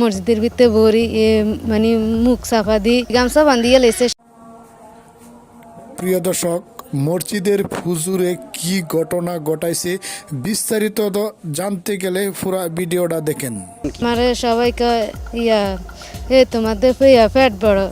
মসজিদের ভিতরে বড়ি মানে মুখ চাপা দিয়ে গামছা বান্ধিয়ে লেছে। প্রিয় দর্শক, মসজিদের হুজুরে কি ঘটনা ঘটাইছে বিস্তারিত জানতে গেলে পুরো ভিডিওটা দেখেন। মানে সবাইকে তোমাদের পেট বড়।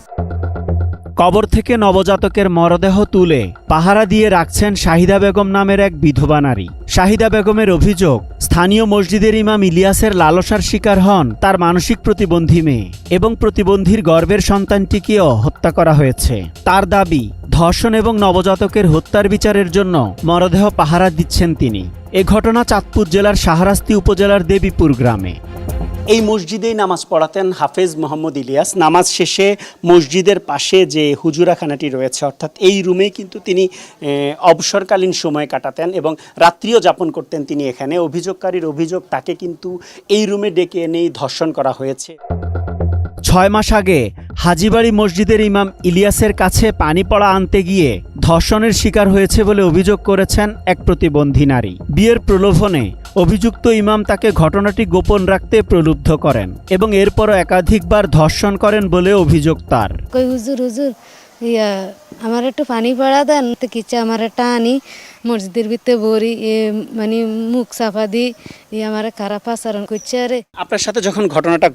কবর থেকে নবজাতকের মরদেহ তুলে পাহারা দিয়ে রাখছেন শাহিদা বেগম নামের এক বিধবা নারী। শাহিদা বেগমের অভিযোগ, স্থানীয় মসজিদের ইমাম ইলিয়াসের লালসার শিকার হন তার মানসিক প্রতিবন্ধী মেয়ে এবং প্রতিবন্ধীর গর্ভের সন্তানটিকেও হত্যা করা হয়েছে। তার দাবি, ধর্ষণ এবং নবজাতকের হত্যার বিচারের জন্য মরদেহ পাহারা দিচ্ছেন তিনি। এ ঘটনা চাঁদপুর জেলার শাহরাস্তি উপজেলার দেবীপুর গ্রামে। এই মসজিদেই নামাজ পড়াতেন হাফেজ মোহাম্মদ ইলিয়াস। নামাজ শেষে মসজিদের পাশে যে হুজুরাখানাটি রয়েছে, অর্থাৎ এই রুমে কিন্তু তিনি অবসরকালীন সময় কাটাতেন এবং রাত্রিও যাপন করতেন তিনি এখানে। অভিযোগকারীর অভিযোগ, তাকে কিন্তু এই রুমে ডেকে এনেই ধর্ষণ করা হয়েছে। 6 মাস আগে হাজীবাড়ি মসজিদের ইমাম ইলিয়াসের কাছে পানি পড়া আনতে গিয়ে ধর্ষণের শিকার হয়েছে বলে অভিযোগ করেছেন এক প্রতিবন্ধী নারী। বিয়ের প্রলোভনে অভিযুক্ত ইমাম তাকে ঘটনাটি গোপন রাখতে প্রলুব্ধ করেন এবং এরপরও একাধিকবার ধর্ষণ করেন বলে অভিযোগ তার। কই হুজুর আমার একটু পানি পড়া দেন, তো কিছু আমার একটা আনি মসজিদের ভিতরে বড়ি মানে মুখ চাপা দিয়ে আমার খারাপ আচরণ করছে। আরে আপনার সাথে যখন ঘটনাটা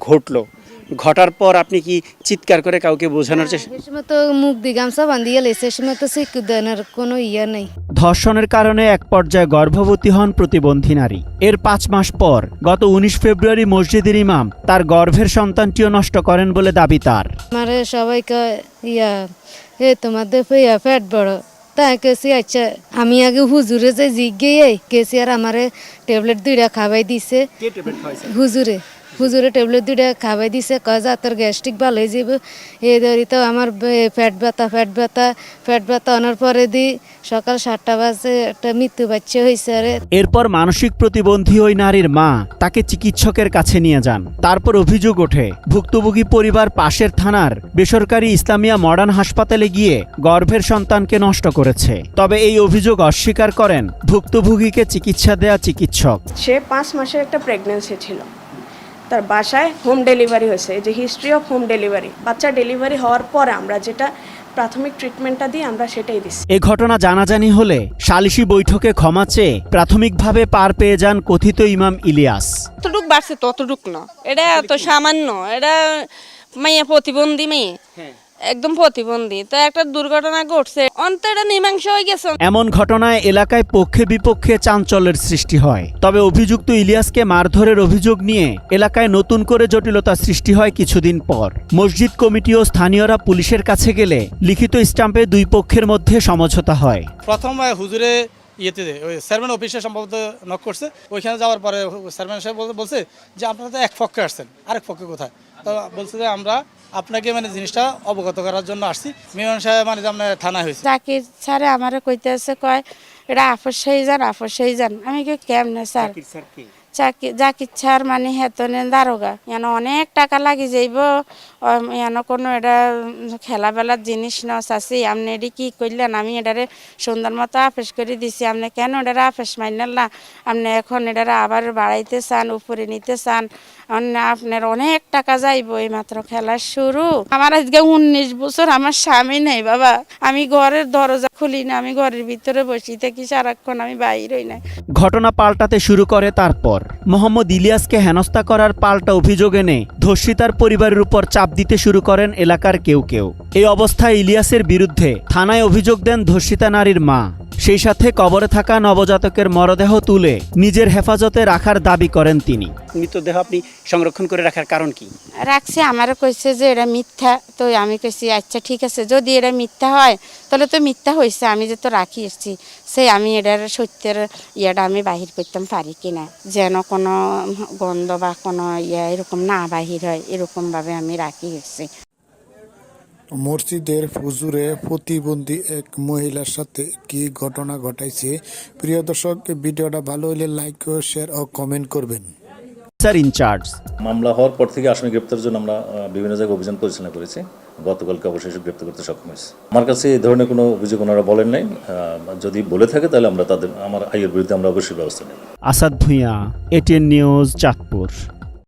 ঘটার পর আপনি কি চিৎকার করে কাউকে বোঝানোর চেষ্টা? সে সময় তো মুখ দিয়ে গামছা বান্ধিয়ে লেছে, সে সময় তো শিক্ষু দেওয়ার কোনো নেই। ধর্ষণের কারণে এক পর্যায়ে গর্ভবতী হন প্রতিবন্ধী নারী। এর 5 মাস পর গত 19 ফেব্রুয়ারি মসজিদের ইমাম তার গর্ভের সন্তানটিও নষ্ট করেন বলে দাবি তার। মানে সবাইকে তোমাদের পেট বড়। তাই কেছি আচ্ছা, আমি আগে হুজুরে যে জিজ্ঞে কেছি আর আমারে ট্যাবলেট 2টা খাওয়াই দিছে। হুজুরে ট্যাবলেট 2টা খাওয়াই দিছে, কয় যা তোর গ্যাস্ট্রিক ভালো হয়ে যাবে। এই ধরি তো আমার পেট ব্যথা আনার পরে সকাল 7টা বাজে একটা মৃত্যু বাচ্চা হয়েছে। এরপর মানসিক প্রতিবন্ধী ওই নারীর মা তাকে চিকিৎসকের কাছে নিয়ে যান। তারপর অভিযোগ ওঠে, ভুক্তভোগী পরিবার পাশের থানার বেসরকারি ইসলামিয়া মডার্ন হাসপাতালে গিয়ে গর্ভের সন্তানকে নষ্ট করেছে। তবে এই অভিযোগ অস্বীকার করেন ভুক্তভোগীকে চিকিৎসা দেয়া চিকিৎসক। সে 5 মাসের একটা প্রেগন্যান্সি ছিল, তার বাসায় হোম ডেলিভারি হয়েছে। এই যে হিস্ট্রি অফ হোম ডেলিভারি, বাচ্চা ডেলিভারি হওয়ার পরে আমরা যেটা প্রাথমিক ট্রিটমেন্টটা দিই আমরা সেটাই দিচ্ছি। এই ঘটনা জানাজানি হলে সালিশি বৈঠকে ক্ষমা চেয়ে প্রাথমিকভাবে পার পেয়ে যান কথিত ইমাম ইলিয়াস। ততটুক বাড়ছে ততটুক না, এটা তো সামান্য, এটা মেয়ে প্রতিবন্ধী মেয়ে, একদম প্রতিবন্ধী, তো একটা দুর্ঘটনা ঘটছে, অন্তরটা মীমাংস হয়ে গেছে। এমন ঘটনায় এলাকায় পক্ষে বিপক্ষে চাঞ্চল্যের সৃষ্টি হয়। তবে অভিযুক্ত ইলিয়াসকে মারধরের অভিযোগ নিয়ে এলাকায় নতুন করে জটিলতা সৃষ্টি হয় কিছুদিন পর। মসজিদ কমিটি ও স্থানীয়রা পুলিশের কাছে গেলে লিখিত স্ট্যাম্পে 2 পক্ষের মধ্যে সমঝোতা হয়। প্রথম হুজুরে ওই চেয়ারম্যান অফিসে সম্ভবত নক করছে, ওইখানে যাওয়ার পরে চেয়ারম্যান সাহেব বলছে যে আপনারা তো এক পক্ষে আসছেন, আরেক পক্ষে কোথায়? তো বলছে যে আমরা আপনাকে জিনিসটা অবগত করার জন্য আসছি। মেয়র সাহেব আপনার থানা হয়েছে। জাকির স্যারে আমারে কইতেছে, কয় এটা আপস হয়ে যান। আমি কি কেমনে স্যার? জাকির স্যার হেতনে দারোগা, অনেক টাকা লাগি যাইব, কোনো এটা খেলাবেলার জিনিস ন চাষি, আপনি এটি কি করলেন? আমি এটারে সুন্দর মতো আপেস করে দিছি, আপনি কেন এটারে আপেস মাইনেন না? আপনি এখন এটারে আবার বাড়াইতে চান, উপরে নিতে চান, আপনার অনেক টাকা যাইব, এই মাত্র খেলা শুরু। আমার আজকে 19 বছর, আমার স্বামী নেই বাবা, আমি ঘরের দরজা খুলি না, আমি ঘরের ভিতরে বসি থাকি সারাক্ষণ, আমি বাইর হই না। ঘটনা পাল্টাতে শুরু করে তারপর মোহাম্মদ ইলিয়াসকে হেনস্থা করার পাল্টা অভিযোগ এনে ধর্ষিতার পরিবারের উপর চাপ দিতে শুরু করেন এলাকার কেউ। এই অবস্থায় ইলিয়াসের বিরুদ্ধে থানায় অভিযোগ দেন ধর্ষিতা নারীর মা। সেই সাথে কবরে থাকা নবজাতকের মরদেহ তুলে নিজের হেফাজতে রাখার দাবি করেন তিনি। মৃতদেহ আপনি সংরক্ষণ করে রাখার কারণ কি? রাখছি, আমারও কইছে যে এটা মিথ্যা। তো আমি কইছি আচ্ছা ঠিক আছে, যদি এটা মিথ্যা হয় তাহলে তো মিথ্যা হয়েছে, আমি যে তো রাখি এসছি, সেই আমি এটার সত্যের ইয়েটা আমি বাহির করতাম পারি কিনা, যেন কোনো গন্ধ বা কোনো এরকম না বাহির হয়, এরকমভাবে আমি রাখি এসছি। মসজিদের হুজুরে প্রতিবন্ধী এক মহিলার সাথে কি ঘটনা ঘটাইছে? প্রিয় দর্শক, ভিডিওটা ভালো হলে লাইক ও শেয়ার ও কমেন্ট করবেন। ইনচার্জ মামলা হওয়ার পর থেকে আসামি গ্রেপ্তারের জন্য আমরা বিভিন্ন জায়গায় অভিযান পরিচালনা করেছি। গতকালকে অবশেষে গ্রেপ্তার করতে সক্ষম হয়েছি। আমার কাছে এই ধরনের কোনো অভিযোগ ওনারা বলেন নাই। যদি বলে থাকে তাহলে আমরা আমার আইয়ের বিরুদ্ধে আমরা অবশ্যই ব্যবস্থা নেব। Asad Bhuiyan, ATN news, Chandpur.